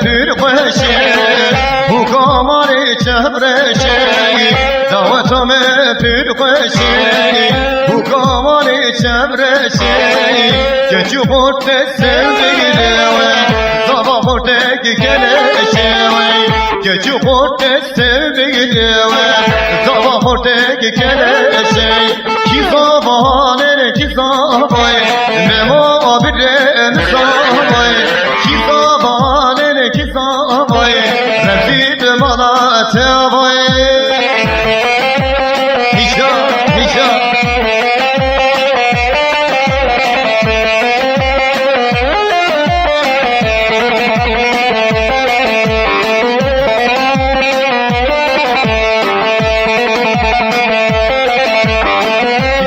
pür خوشی حکامانی چهرشی دعوتم pür خوشی حکامانی چهرشی که چو خورد sevdiğine sabah ortaya gelişi که چو خورد sevdiğine sabah ortaya gelişi ki zamanın ki zaman memo abirem zaman ki zamanın ki zaman rezid malate vay hişa hişa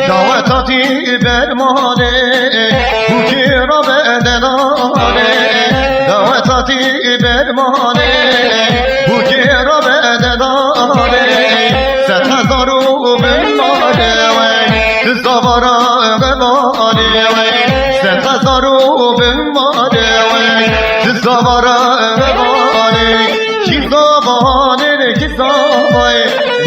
davetati bermane bu kira bedenane davetati bermane bu kira bedenane set hazaru bimane zavara gevane set hazaru bimane zavara gevane ki zavane ki zavay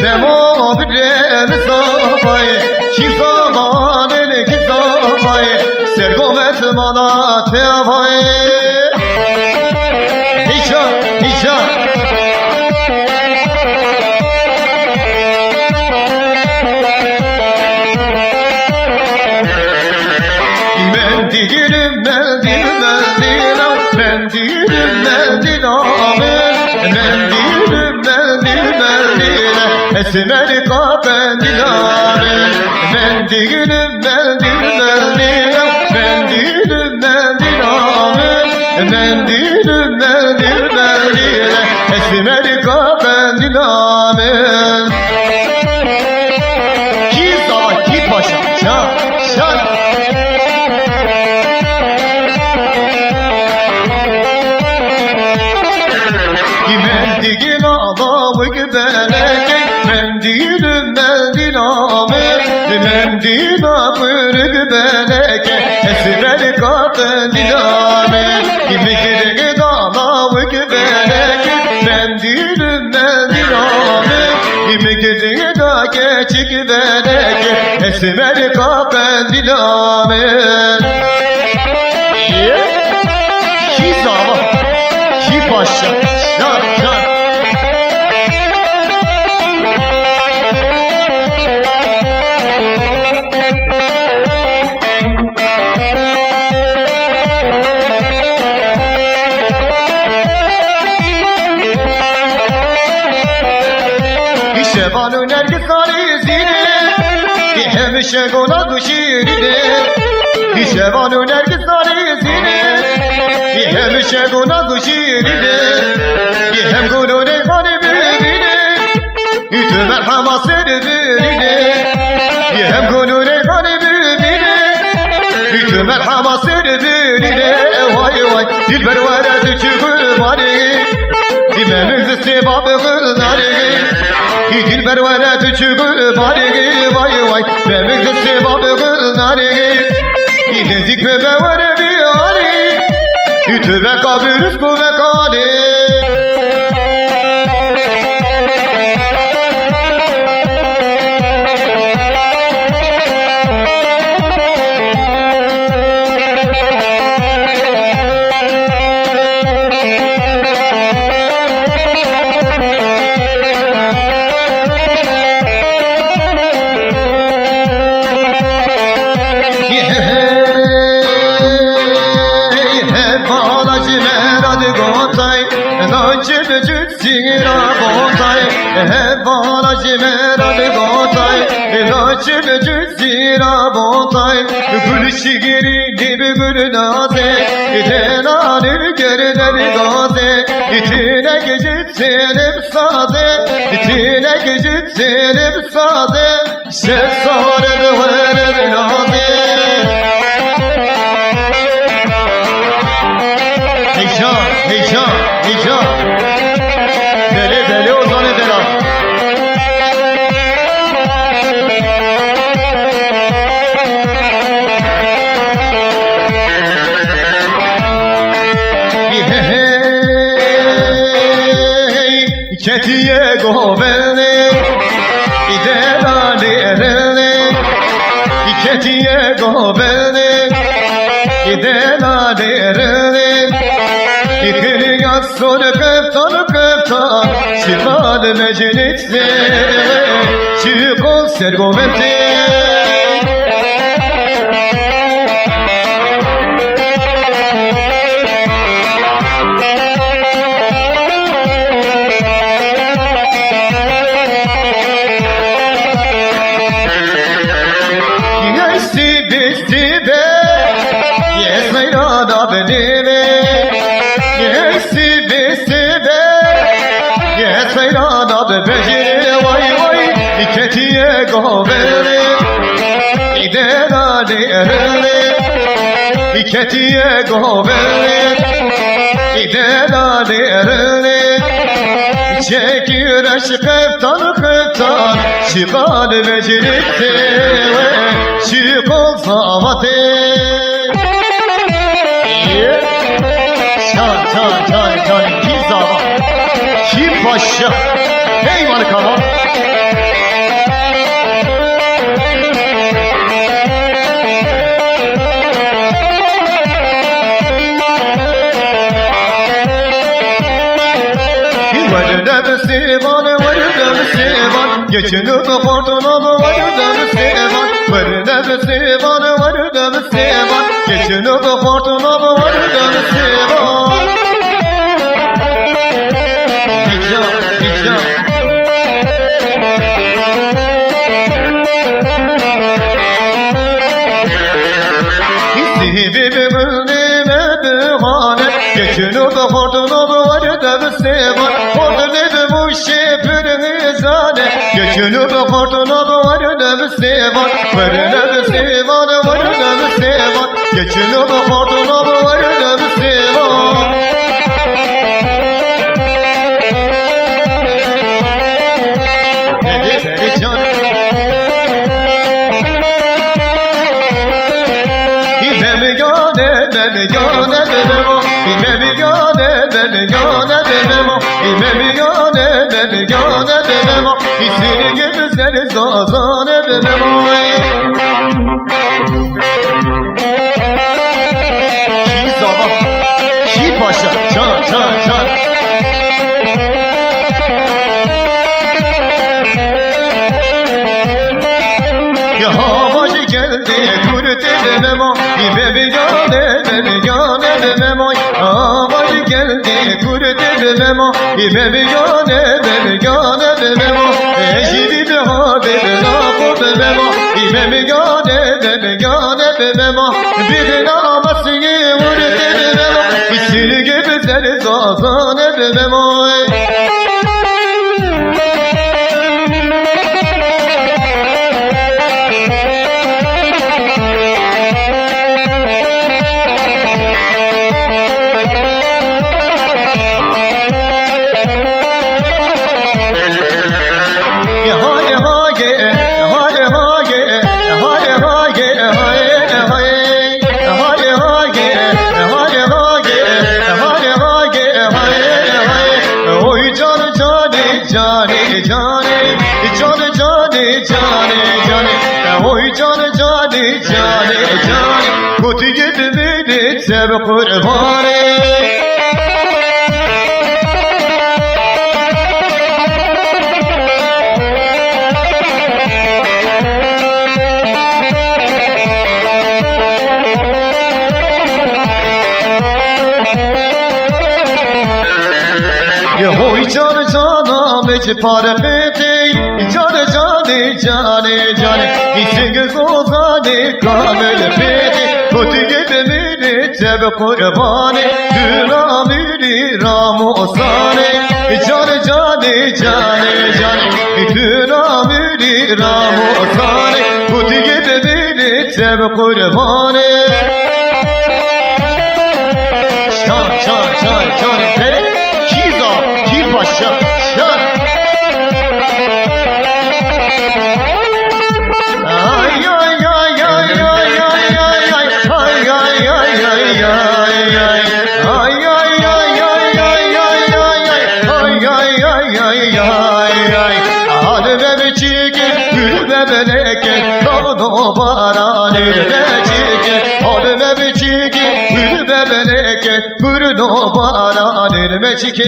memo birem zavay ki zavane ki zavay sergomet manate vay hişa hişa ben değilim ben değilim ben değilim ben değilim ben değilim esmer kaben dilamen ben değilim ben değilim ben değilim ben dilamen ben değilim ben değilim esmer kaben dilamen ki zaman ki paşa şan şan ben değilim adamı gübelek ben değilim ben dinamı ben dinamı gübelek esmer kadın dinamı kimi gidin adamı gübelek ben değilim ben dinamı kimi gidin da geçik gübelek esmer kadın dinamı ki zaman ki paşa şan şan şevanı nergis zarizine hemşe gona duşirine şevanı nergis zarizine hemşe gona duşirine hem gurune hani birine tü merhama servirine hem gurune hani birine tü merhama servirine vay vay dilber vere tüçü mani dimemiz sebabı gılnari dilber vere tüçü mani vay vay dimemiz sebabı gılnari İlezik ve vere biyani tüve kabirüz kuvve kani Zira botay, bana cimerad botay, naçim zira botay, gül şigiri gibi gül naze, tenanim gerler gaze, itine gecitsenim sade, itine gecitsenim sade, şef sarım verim naze. Heyecan, heyecan, heyecan. Deli deli ozan eder. İketiye gobelli İdelali erelli İketiye gobelli İdelali erelli İkili yassur kıptan Şimal meclisi Şikol sergometi Beceri vay vay İketiye gobeli İdelali ereli İketiye gobeli İdelali ereli Çekir kıptan Şikal beceritti Şikol zavati Çan Ki zava Ki paşa Hey markama Geçinip hortuna vardı sevan Vardı sevan vardı sevan Geçinip hortuna vardı sevan Hicam Hissi birbirine behane Geçinip hortuna vardı sevan Hortuna bu şepürünü zane Geçinip hortuna vardı sevan Vardı sevan Geçinip hortuna vardı sevan Dedi can İsini gözleri zazan edemem Ki sabah Ki paşa Çan Ya havacı geldi kurt edemem Bebigane edemem Havacı geldi kurt edemem Bebigane edemem Eşidi bir haberi lafı bebema Bebigane bebema Bir namasını vur bebema İçini gibi seni zazan bebema Oy cane Kutu gibi beni sev kurbanı Oy canam hiç parfeti cane İçiniz ozanı kamil bedi Kutu gibi beni sev kurbanı Dünamiri ramu osane cane Dünamiri ramu osane Kutu gibi beni sev kurbanı Çan Ki paşa Çan gülmecike Alme biçike gülme beleke Gürno bana nilmecike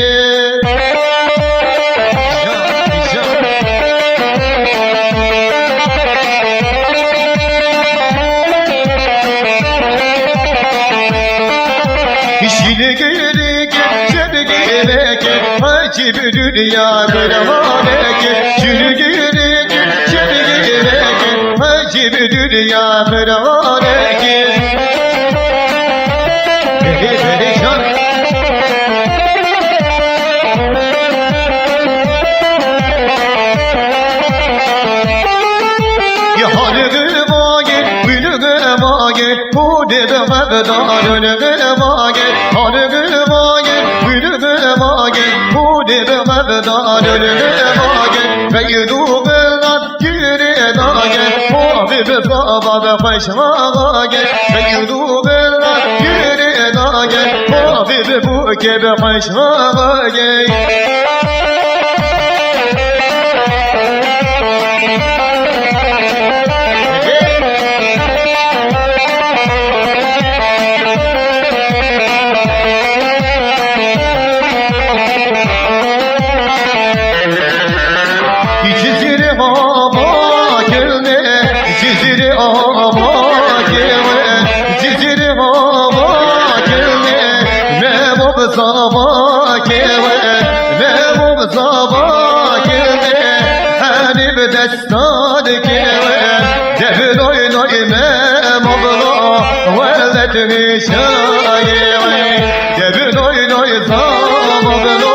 İşini geri geçer geleke Acib dünya kırmaneke İşini geri geçer geleke Acib dünya kırmaneke Perişan Yahanı mage, gülü mage Bu debe mevdanı mage Hanı mage, gülü mage Bu debe mevdanı mage Beydu belat yürü dage O bibi sabah peşmage Beydu belat yürü dage O bibi bu kebe peşmage Ciziri ama gelme Ciziri ama gelme Mevab sabah gelme Mevab sabah gelme Hani bir destan gelme Devin oynay memabla Velletini şayeme Devin oynay sababla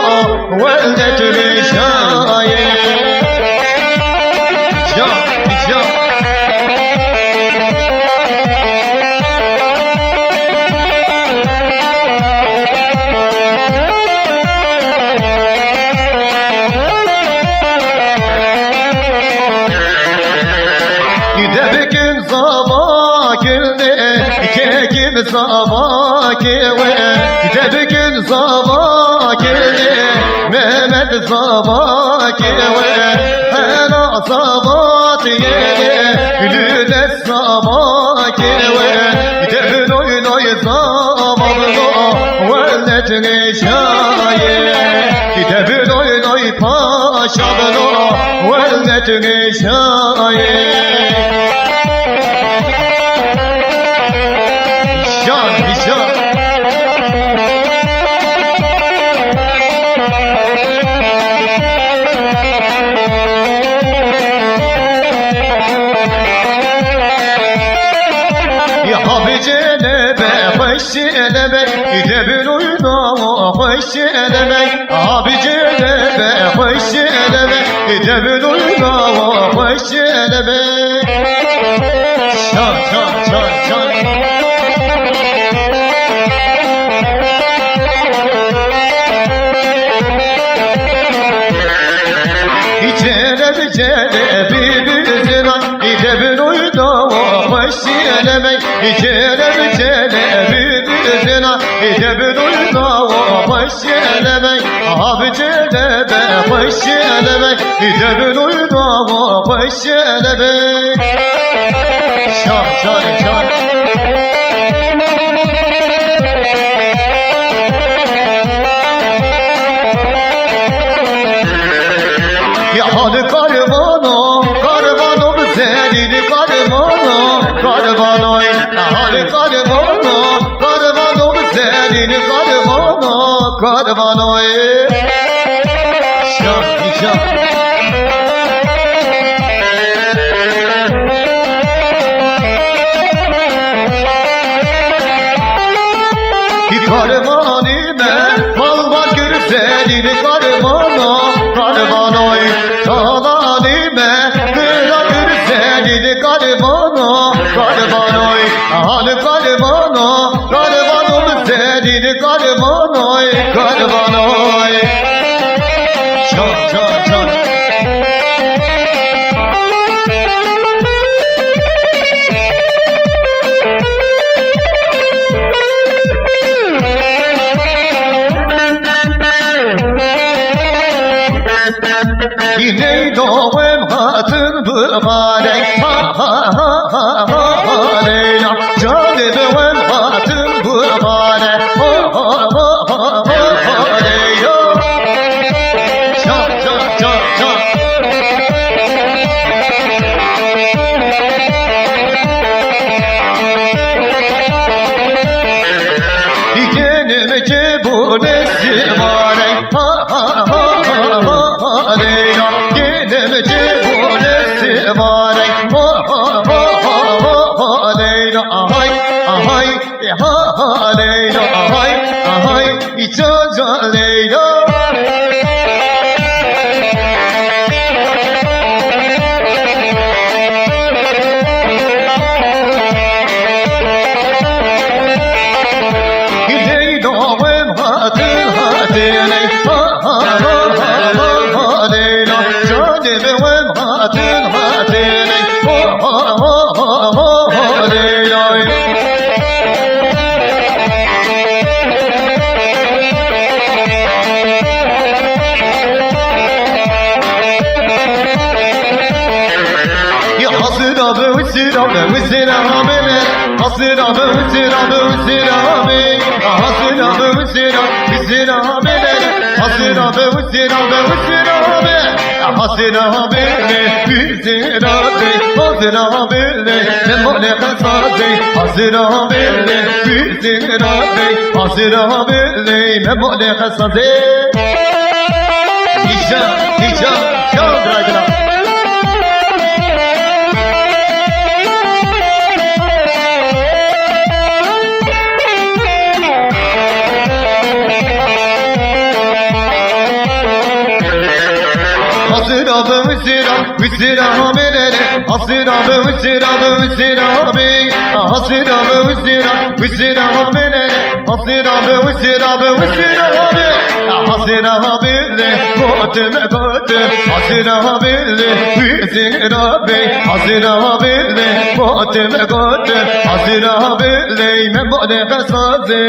Velletini şayeme Gidebikin sabah geldi Kekim sabah geldi Gidebikin sabah geldi Mehmet sabah geldi Hena sabah geldi Gülü de sabah geldi Gidebin oynay sabahla Velletini şaye Gidebin oynay paşabla Velletini şaye Gidebin oyna hoş eleme Abi celebe hoş eleme Gidebin oyna hoş eleme Şan şan şan şan Celebe celebe bir zina Gidebin oyna hoş eleme Celebe celebe zina Gidebin oyna hoş eleme Abi celebe hoş eleme Gidebin oyna hoş eleme Şan şan şan Yahanı karvano Karvano senin karvano Karvano Yahanı karvano Karvano senin karvano Karvano Şan şan Karvanime Mal var gör senin karvano Karvano Kalanime Kıra gör senin karvano Karvano Hanı karvano Karvano senin karvano Karvano Çan çan çan Yine doğum hatın bu hale Ha ha ha ha ha hale sivarey ha ha ha ha ha deyla gidemeci bole sivarey ha ha ha ha ha deyla ahay ahay ha ha deyla ahay ahay icaca deyla Hasina bile bizira be hasina bile ne mole kasaze hasina bile bizira be hasina bile ne mole kasaze İşa çaldragla Vizira belere hasira be vizira be hasira be vizira belere hasira be vizira be hasira bele kotme kote hasira bele vizira be hasira bele kotme kote hasira bele me bode kasaze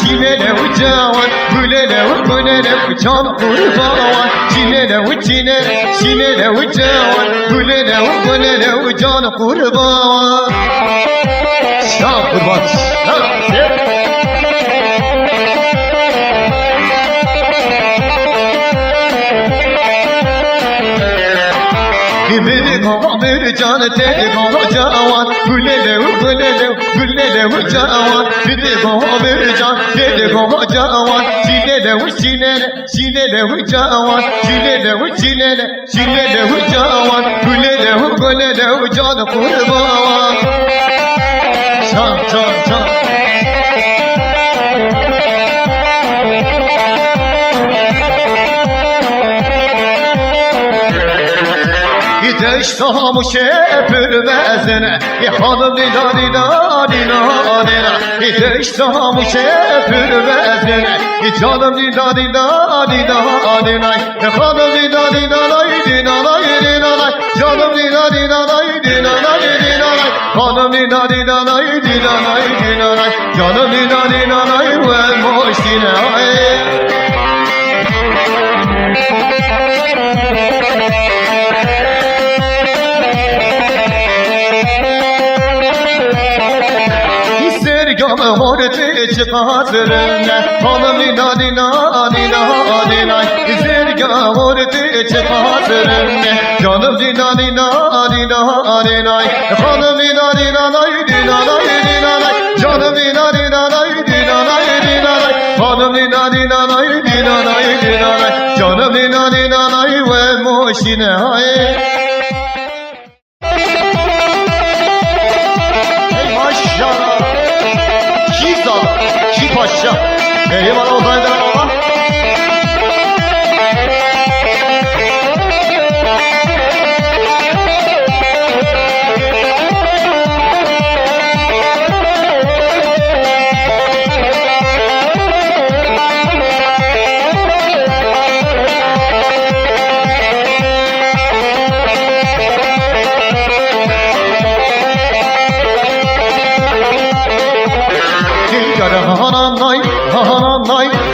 Çilele ucavan, gülele ucan kurbavan. Çilele ucavan, gülele ucan kurbavan. Şah kurban, bir can dedi kocaman gülele ucavan bir can dedi kocaman çilele ucavan çilele ucavan gülele ucan kurban çan İştahmış öpürmezine hanım dila İştahmış öpürmezine canım dila hanım dila canım dila canım dila ve moşine Ortaya çıkartırına hanım dina zerga ortaya çıkartırına canım dina hanım dina canım dina canım dina ve moşine hay maşallah Paşa, eyvallah olsaydı Allah.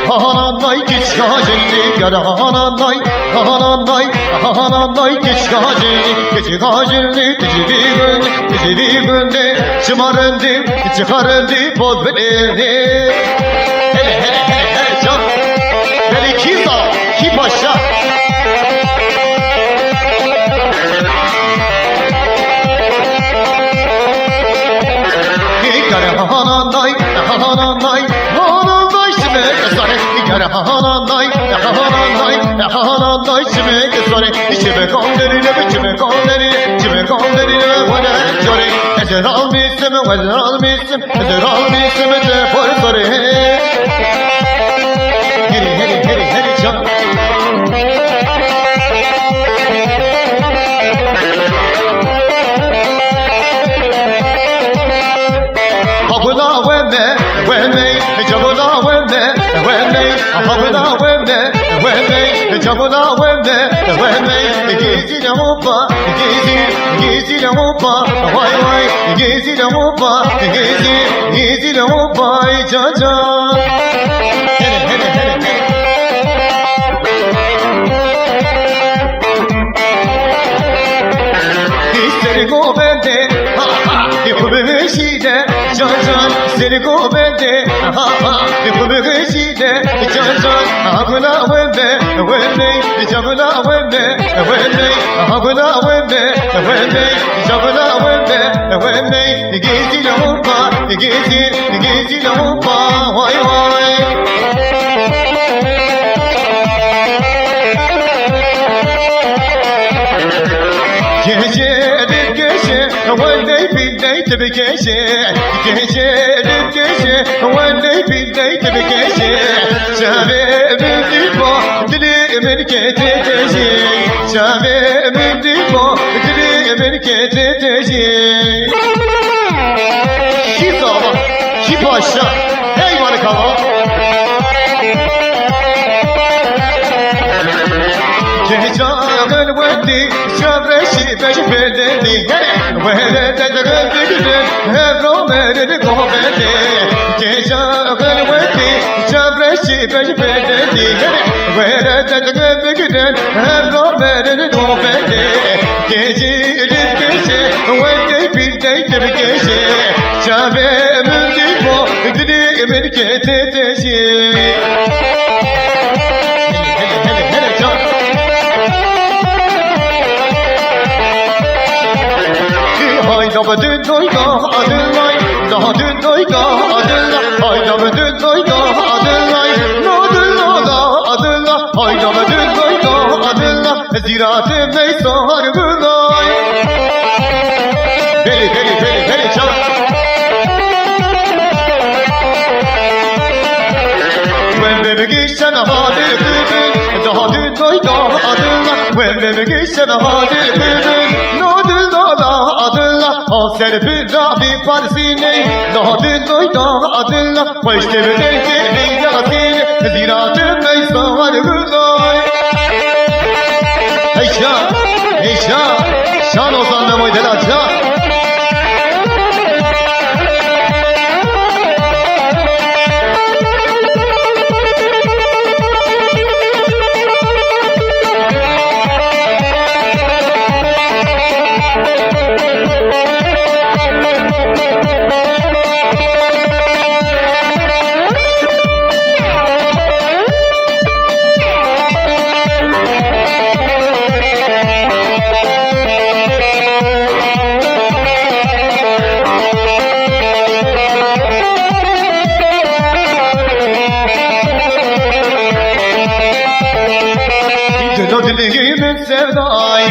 Hananay geç gaceli gel hananay geç gaceli gece bir günde çıkarıldı boz beni hele can hele ki paşa hananay, hananay, hananay, çimek sore, içime konderiyle, içime konderiyle, içime konderiyle, vana sore. Ezer almışım, ezer almışım, ezer almışım, ezer sore. Heri, heri, heri, heri can. Habula weme, weme, jabula weme, weme, habula weme, weme, jabula weme, weme, gizi de hopa, gizi de hopa, vay vay, gizi de hopa, gizi de hopa, caca. Hele hele hele hele. Hisleri go bende, ha ha, yapımı şide, can can. Hisleri go bende, ha ha, yapımı şide, can can. Habula wembe, wembe, jabula wembe, wembe, habula wembe, wembe, jabula wembe, wembe, gizi de hopa, gizi de hopa, vay vay. Gecedir gece, valley billey tabi gece. Gecedir gece, valley billey tabi gece. Şabemin dipo, dilimin keteci. Şabemin dipo, dilimin keteci. Ki sabah, ki paşa, hey barakala. Gecağın vendi, şabreşi beş bedeni. Vere de gönlüdün, evro meridi kohbedi. Gecağın vendi, şabreşi beş bedeni. Vere de gönlüdün, evro meridi kohbedi. Gecelik gece, vendi bildey tabi gece. Şabemin dipo, dilimin keteci. Hayda dün doyda adılay, daha dün doyda adılay. Hayda dün doyda adılay, nadılla da adılay. Hayda dün doyda adılay, ziratı meysar gılay. Beli beli beli beli çal. Vembeme giysen hadi kızın, daha dün doyda adılay. Vembeme giysen hadi kızın, nadılla da adılay. Al serpil Rabbi parsine, daha dün doyda adılay. Baştebe derke neylasine, ziratı meysar gılay. Hey şan, hey şan, şan olsan da moydela şan. Dilimin sevday,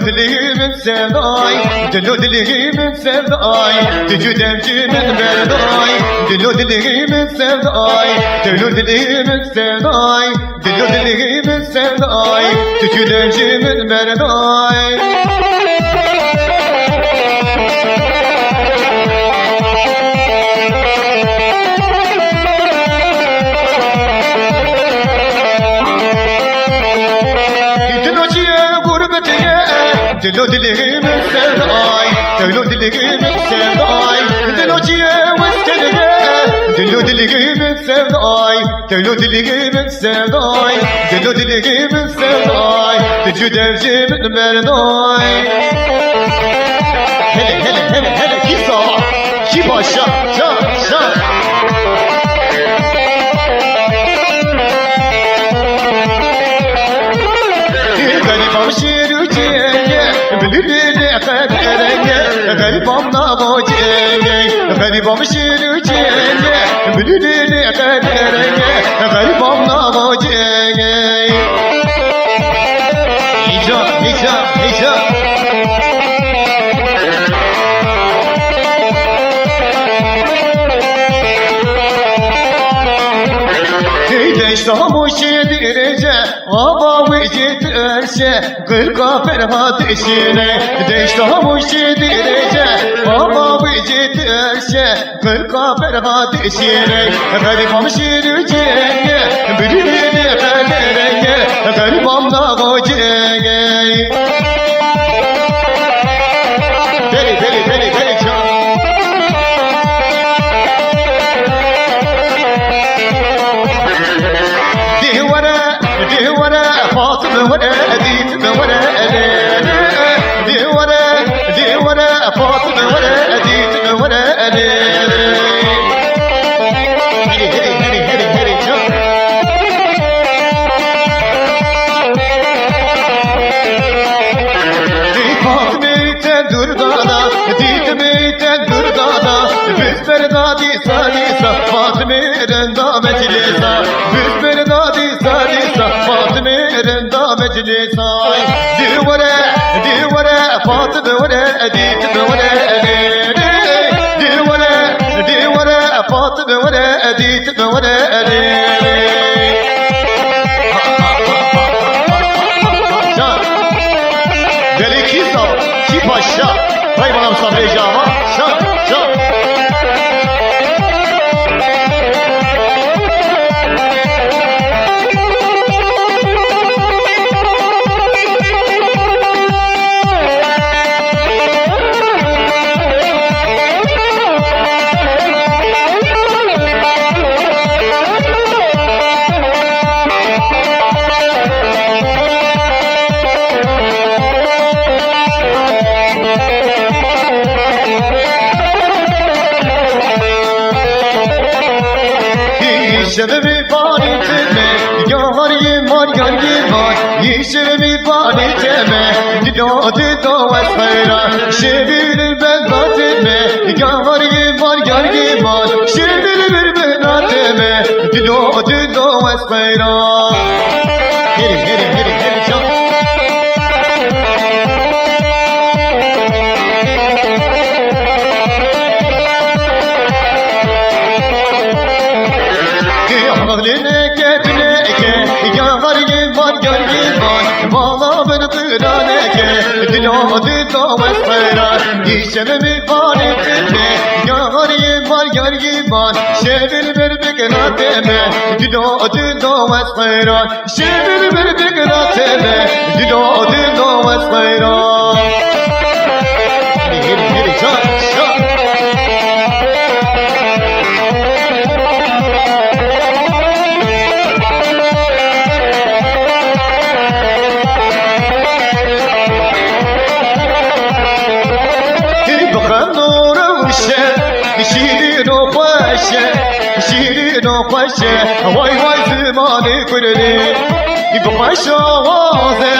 dilimin sevday, dilimin sevday, cücüdemcimin verday, dilimin sevday, dilimin sevday, dilimin sevday, cücüdemcimin verday. Dilo dilimin sevday, dilo dilimin sevday, dilo ciye vestene. Dilo dilimin sevday, dilo dilimin sevday, dilo dilimin sevday, Tücü devcimin merday. Hele hele hele hele ki sağa, ki başa, can can. Garibam şirüceye, bilibili kaderenge, garibam naboceye, garibam şirüceye, Bülülü kaderine garibam nağaceye Hicap, hicap, hicap Deştamış yedirece Aba vecid erşe Kırka ferhat eşine Deştamış yedirece Aba vecid erşe Kırka ferhat eşine Garibam şirüceye Bülülü kadereye Garibam nağaceye Beli can ديورة فاطمة ولا أديت ولا أنا ديورة فاطمة ولا أديت ولا أنا هري دي فاطمة تندور دادا ديتمي تندور دادا بسبر دادي ساليسا فاطمة رندا مجلسا بسبر دادي ساليسا فاطمة رندا مجلسا ديورة فاطمة ولا أديت ولا أنا ديورة فاطمة ولا أديت ولا أنا Deli Kizal, ki paşa, vay bana Mustafa Ecama, şan. Yeşilimi bari teme, yar yemar, yeşilimi bari teme, dido esmera, şebilir ben bateme, yar yemar, şebilir ben bateme, dido esmera. Heri can. Ahline ketneke yar yemar Vala ben kıraneke Dilo esmera Yeşilimi bari teme Yar yemar Şevil bir bekrateme Dilo esmera Şevil bir bekrateme Dilo esmera Heri can. شیرین و خوشه وای زمانی کردی بخش آوازه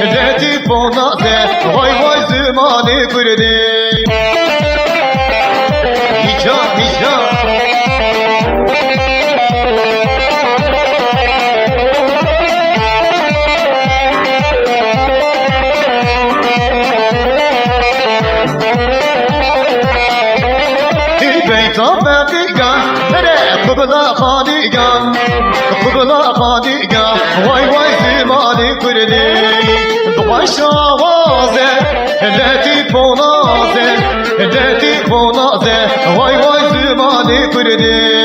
لطیف و نازه وای زمانی کردی هیجان Kıbla khadiga vay zimani kurdi Baş avaze latif o naze vay zimani kurdi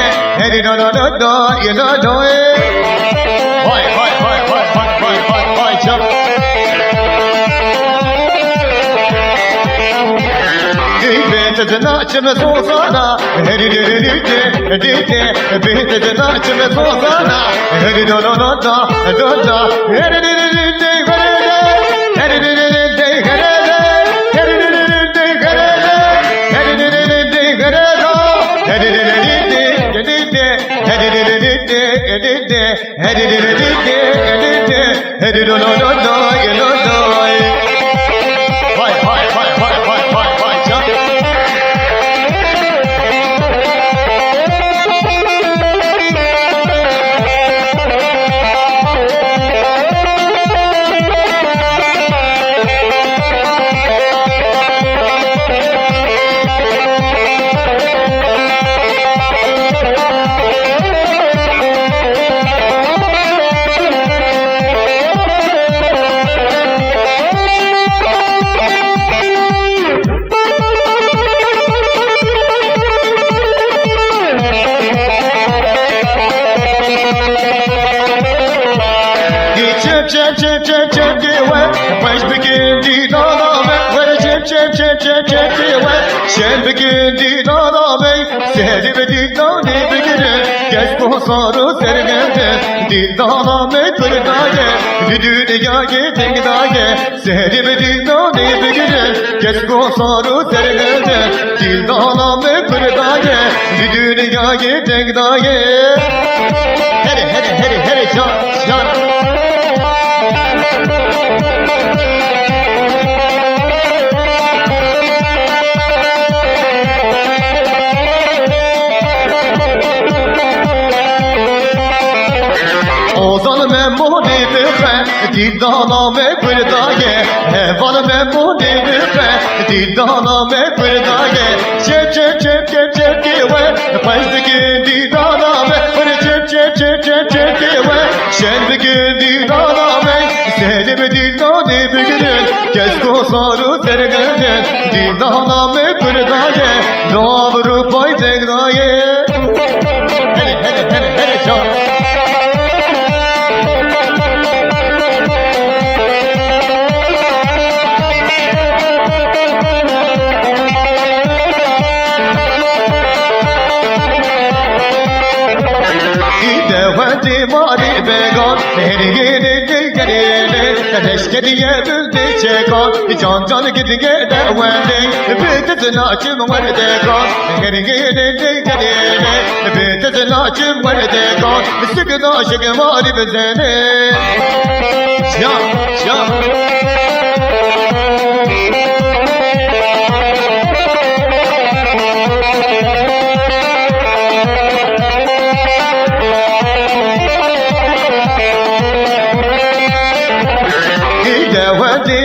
Heri do do do do, you do do it. Vay vay vay vay vay vay vay vay canım. Behtedinacımı sozana, heri di di di di di di. Behtedinacımı sozana, heri do do do do do do. Heri di di di di heri di, heri di di di di heri di, heri di di di di heri di, heri di di di di heri di, heri di di di di di di, heri di di di di di di, heri di di di di di, heri do do do do you do do. Vay vay vay vay vay vay vay canım. Chip chip chip chip get wet. When's begin di da da me? When a chip chip chip chip chip get wet. Shen begin di da da me. Seri be di da di begin. Geç bu soru sergende. dil dağlame kırdaye düdüğüne tekdaye sehrime dil dağne begire kesko sarı terlerde dil dağlame kırdaye düdüğüne tekdaye hele can Ozan memuni büfe, dildana me kırdaye Hevan memuni büfe, dildana me kırdaye Çep kive, pazdaki dildana me çep kive, şerbiki dildana me Selim dildane bügürün, kesko sarı sergenden Dildana me kırdaye, navru pay tekdaye Hele can Mari began, nereye gelene, neşke diye bülde çekan, can gidiye devende, bir açım var degan, nereye gelene, bir açım var degan, sıkı aşık mari bezene, can.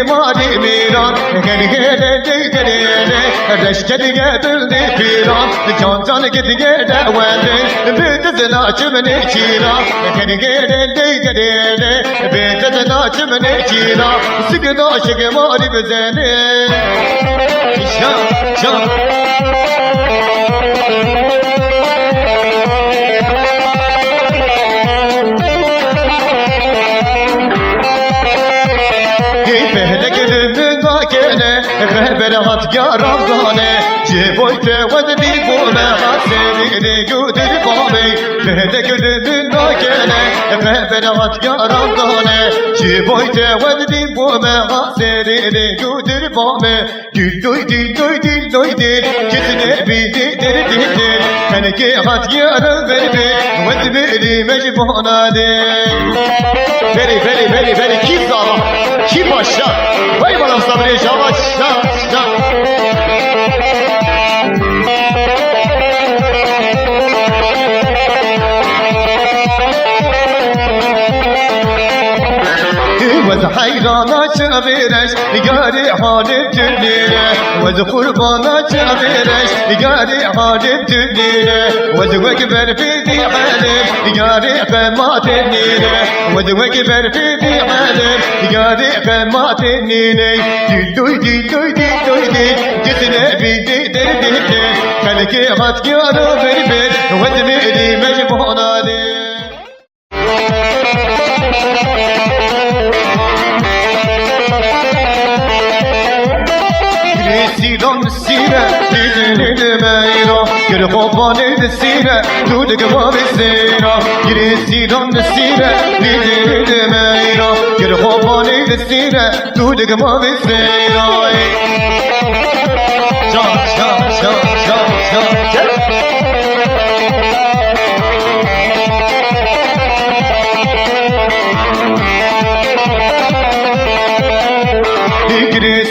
Mari miran, gelene, reşke diye bülde piran, can gidiye devende, bir açım ne çiran, gelene, bir açım ne çiran, sıkı aşık mari bezene, can. Berat yaram gane Ciboy tevad dil bu mehat Seni güdür bami Bede gülümün nakene Berat yaram gane Ciboy tevad dil bu mehat Seni güdür bami Dil doy Kesine bidir Henke hat yaram verbi Vedbiri mecbuna değil Beri kim zala Kim aşağı Vay bana sabri şavaş حيرانا شابيرش يقاري حالب تديره وز قربانا شابيرش يقاري حالب تديره وز وكبر في ذي حالب يقاري قمات النيره وز وكبر في ذي حالب يقاري قمات النيره دي جسنا بيدي دردي خلقي حد يارو بربر وز ميري مجبونا دي Sire, didini meyra, geri hopanı sire, dudu kebabı sire, geri siran sire, didini meyra, geri hopanı sire, dudu kebabı sire.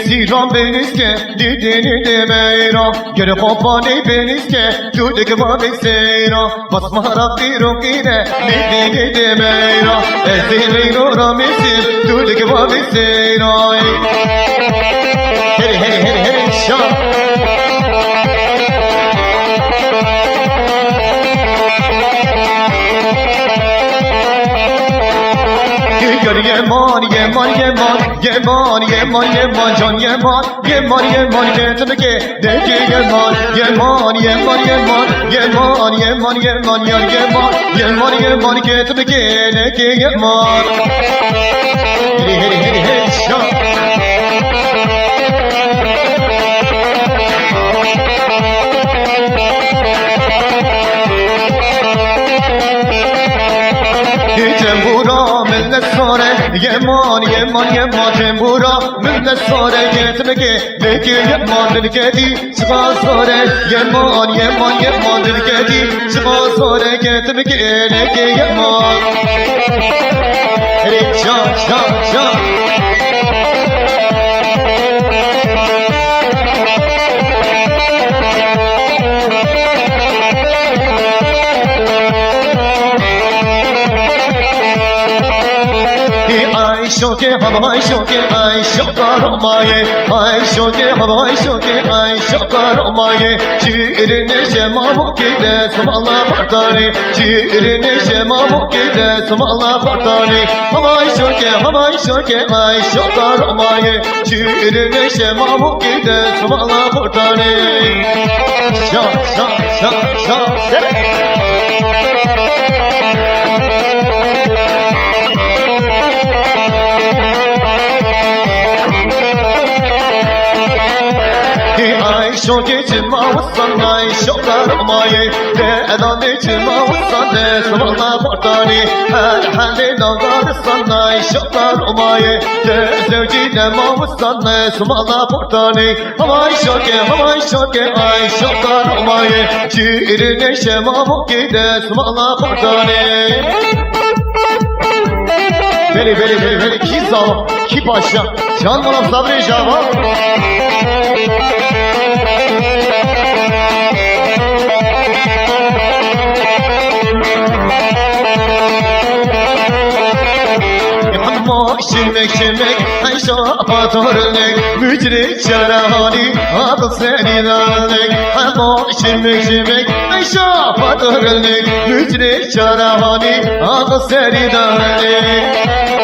Siran benizke, didini de meyra Geri hoppani benizke, dudu kebabı seyra Basma Rabbi rokine, didini de meyra Ezimi noramesim, dudu kebabı seyra Hele şah Yeman, can yeman, getirke, deki yeman, getirke, deki yeman. Hey, şah. Tembura millet sare yeman yeman yeman Tembura millet sare yetmeke leke yeman dilkedi Sığa sare yeman yeman yeman dilkedi Sığa sare yetmeke leke yeman Hey can can can Shoke havai shoke ai shokar maye ai shoke havai shoke ai shokar maye şiirine şema mukide smalla partani şiirine şema mukide smalla partani havai shoke ai shokar maye şiirine şema mukide smalla partani sha sha sha sha Shoke chima wasan ai shokar maye de adane chima wasan de smalla partani hale nagar san ai shokar maye de zevji de ma wasan de smalla partani havai shoke ai shokar maye şiirine şema mukide smalla partani Beli ki zava ki paşa can manam sabri java Şimek ay şafatornek mücrik şarahani adı seni dalnek Ama şimek ay şafatornek mücrik şarahani adı seni dalnek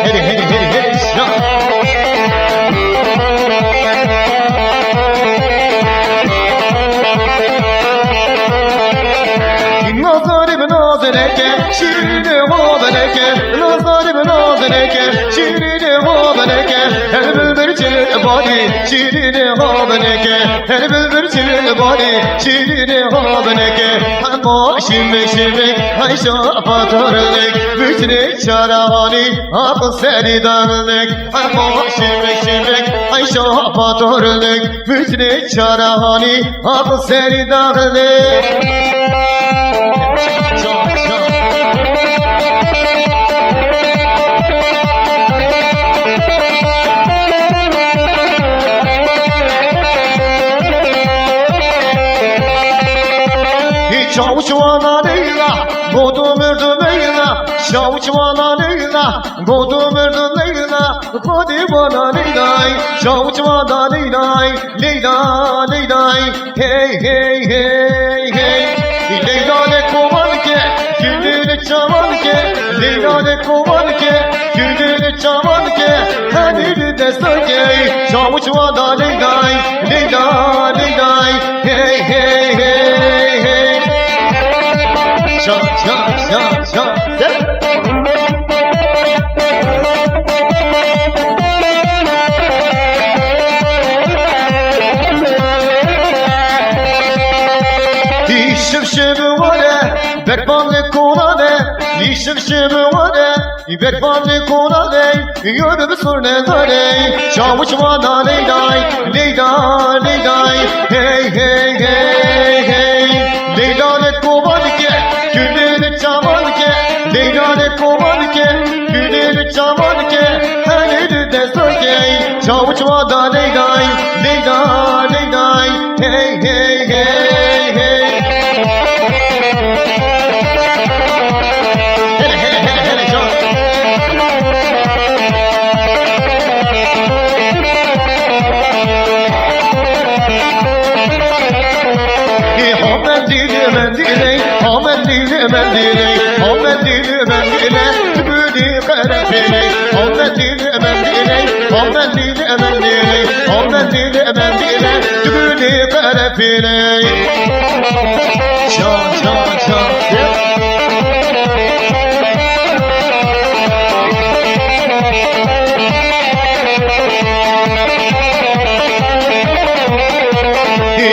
Hedi şah Nazareke şirine habereke Nazareke nazareke şirine habereke Her bülbül çile bari şirine habereke Her bülbül çile bari şirine habereke Ama şimek ay şafatornek mücrik şarahani adı seni dalnek Ama şimek ay şafatornek mücrik şarahani adı seni dalnek Şavçvana leyla, godu mürdu leyla Şavçvana leyla, godu mürdu leyla Kodi bana leylay, şavçvana leylay Leyla leylay, hey hey hey hey Leyla ne kovalke, güldüğüne çavalke Leyla ne kovalke, güldüğüne çavalke Hani de söke, şavçvana leylay Leyla leylay, hey hey hey hey Şa Şivşivi vare, bekbanlı kolane Şivşivi vare, bekbanlı kolane Yürü surne zare Şavuçvana leylay, leyla leylay Hey hey hey hey Leyla ne kovalke, güldüğüne çavalke Leyla ne kovalke, güldüğüne çavalke Hani de söke, şavuçvana leylay Leyla leylay, hey hey hey hey Tübülü karafine Mendili mendili tübülü karafine Şan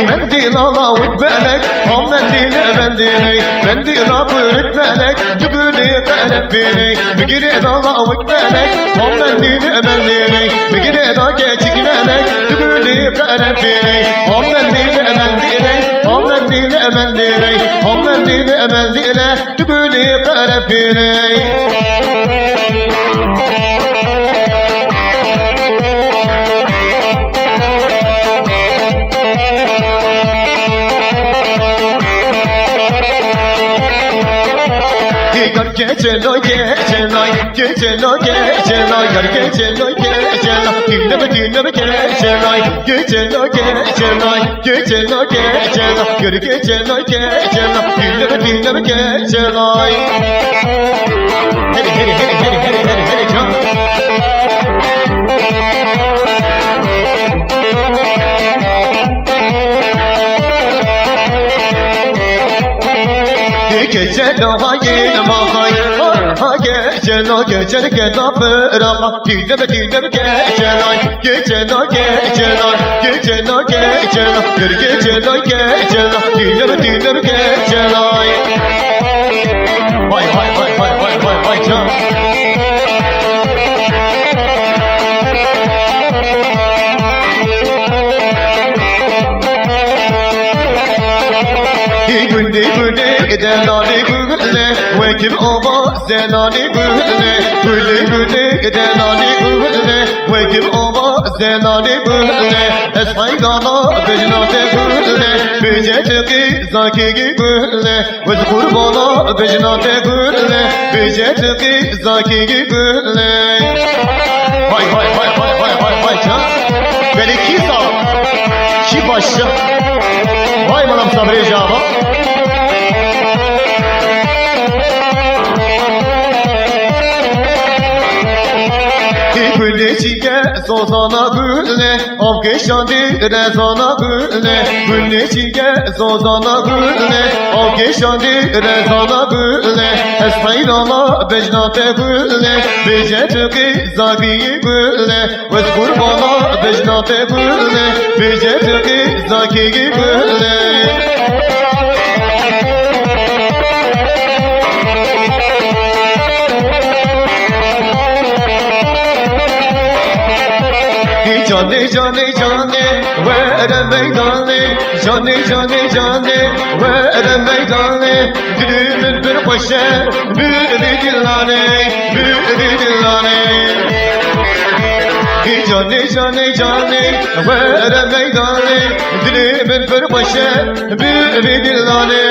Mendil ala utbelek Mendili mendili Mendil ala utbelek Tübülü karafine بيني بقري الله وكبالك هم اللي أمليني بقري ضاك تكنالك تقولي بقرب بيني هم اللي أمليني هم اللي أمليني هم اللي أمليني تقولي بقرب بيني Geçelo geçelay geçelo geçelay yar geçelo geçelay dinleme geçelay geçelo geçelay geçelo geçelay yar geçelo geçelay dinleme geçelay Hey can Geçelo hayır mahay ha geçelo geçelo geçelo bırakma dinleme geçelo geçelo geçelo geçelo geçelo geçelo geçelo dinleme geçelo Vay can Günde delali gülle Vekil ova zelali gülle Gülle delali gülle Vekil ova zelali gülle Eshay gala bejnate gülle Beceteki zakigi gülle Vez kurbala bejnate gülle Beceteki zakigi gülle Vay can Belki sağ Şi başa Vay manam sabri cevap Gülle çike zozana gülle Avgeşandı rezana gülle Gülle çike zozana gülle Avgeşandı rezana gülle Eshayrala becnate gülle Beceteki zagiyi gülle Vez kurbana becnate gülle Beceteki zagiyi gülle Canı vere meydane Canı vere meydane Gülümün bir başa bir dillane Canı vere meydane Gülümün bir başa bir dillane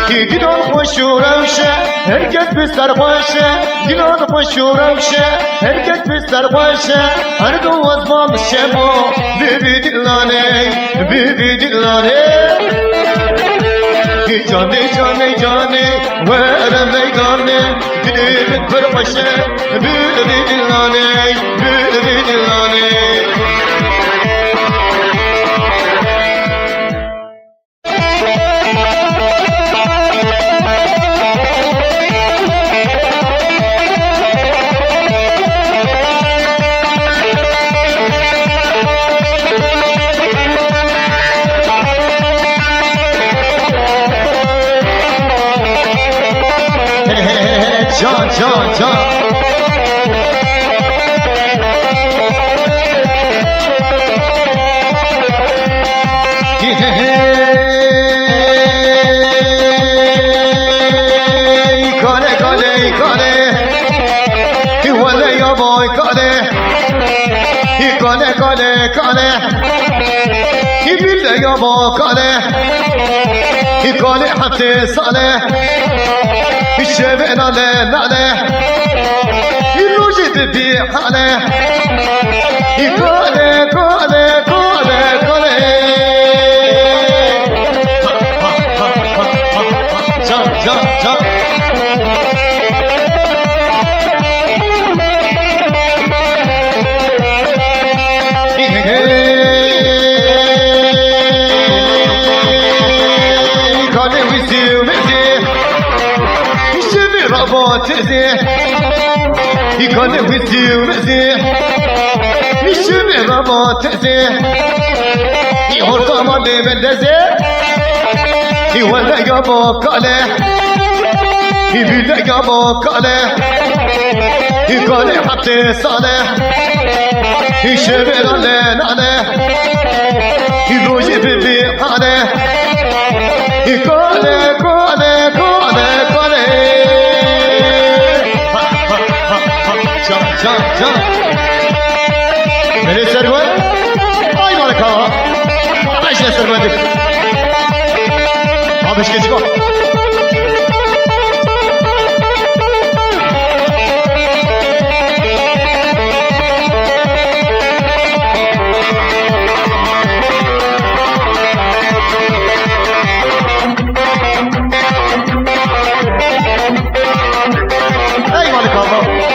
Gidan hoşu revşe Herkes bir sarhoşe Gidan hoşu revşe Herkes bir sarhoşe Her doğaz mal şemo Bibi dillane Canı Vere meydane Gülümün bir başa Bir dillane Can Kale Vale ya boy kale Bille ya boy kale hatta sale Şeve nale Rojit bi hale Kale Can Yıkanı hüzüğümüzü İşimi rabatesi Yorgama demedeze ولا يابا كاله بلا يابا كاله كاله حتى صالح شبر لنا يروج ببي عليه كاله كاله كاله كاله جان جان بني سرور ay مالك ها ايش سرور Abi geç bak. Eyvallah kalma.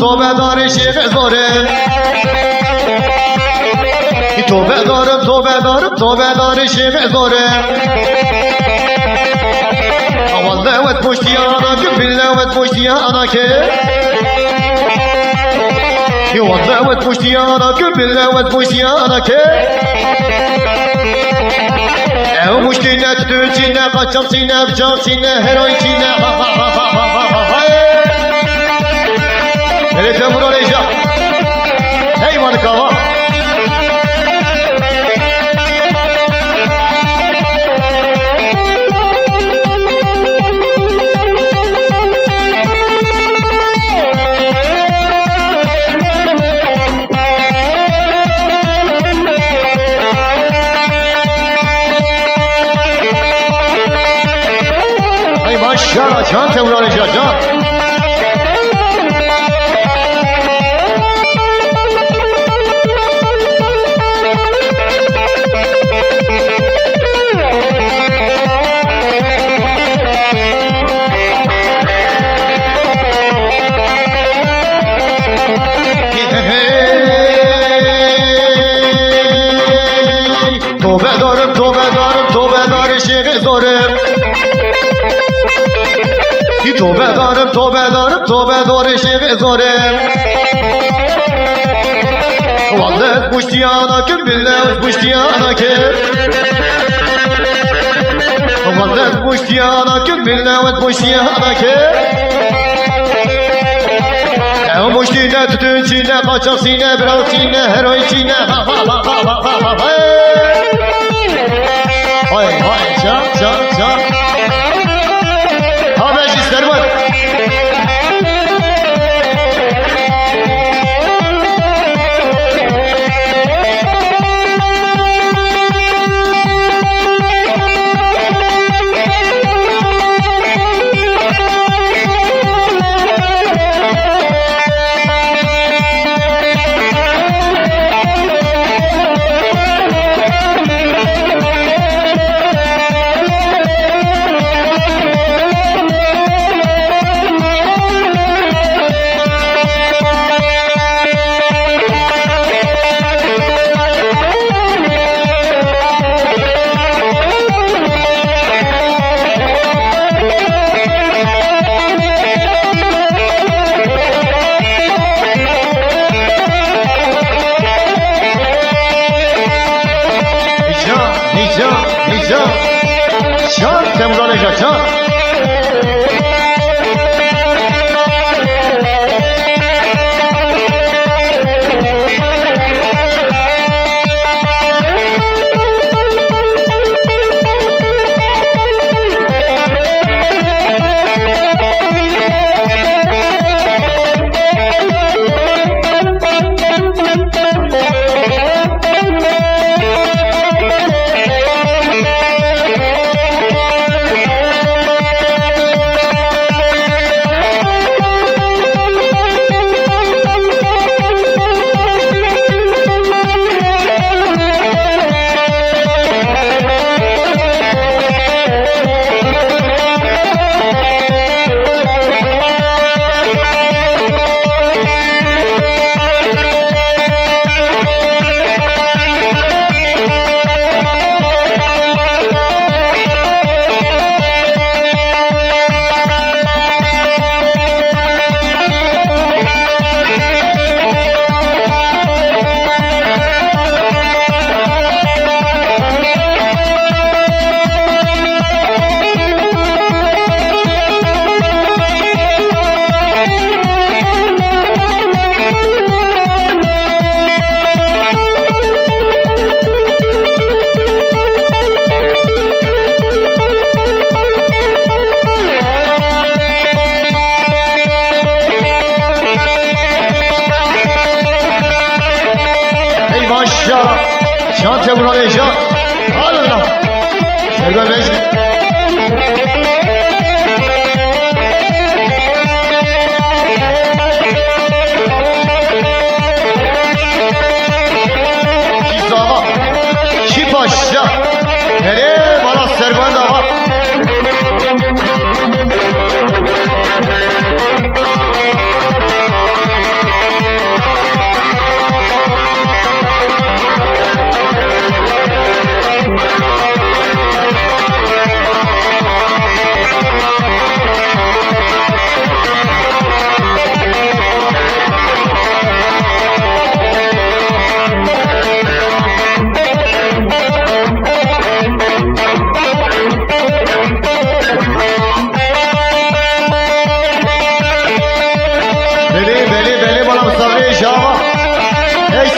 Tövbe işimi zorum Tövbe işimi zorum Vallahi puştiyana billahi puştiyana ki Vallahi puştiyana billahi puştiyana ki Ev muştine tütün çine kaçam çine bıçak çine her ay çine ha ha ha ha ha ha ha Nerede vuracak? Hey Markava! Hey maşallah can vuracak can! Tövbe işimi zorum Vallahi puştiyana kim billahi puştiyana kim Vallahi puştiyana kim billahi puştiyana kim Ev muştine tütün çine kaçak sine biraz çine her ay çine ha ha ha ha ha ha ha Hay hay can can can Ha meclisler var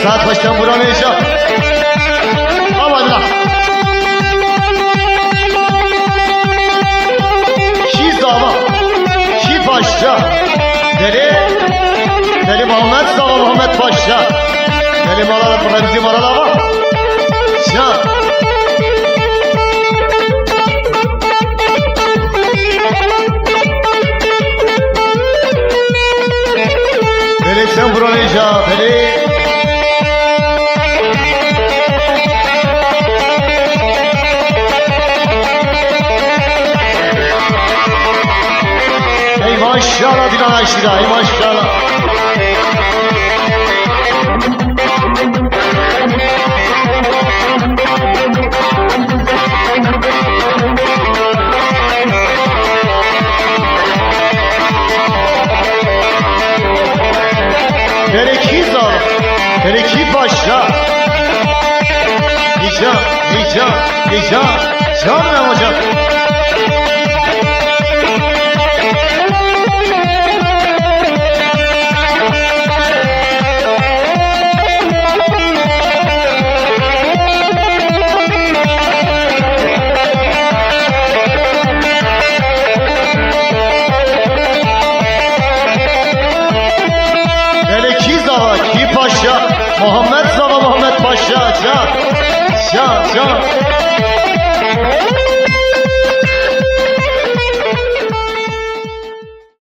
Saat baştan vuramayacağım. Aman lan. Şiz ama. Şiz Paşa. Deli Muhammed Zava Muhammed Paşa. Deli Malala burada bizim arada var. Şah. Deli sen vuramayacağım. Deli. Ey maşallah Dilan Aşira, ey maşallah. Bereki Zava, Bereki Paşa. Nican, canım hocam. Paşa, Muhammed Zava Muhammed Paşa, can.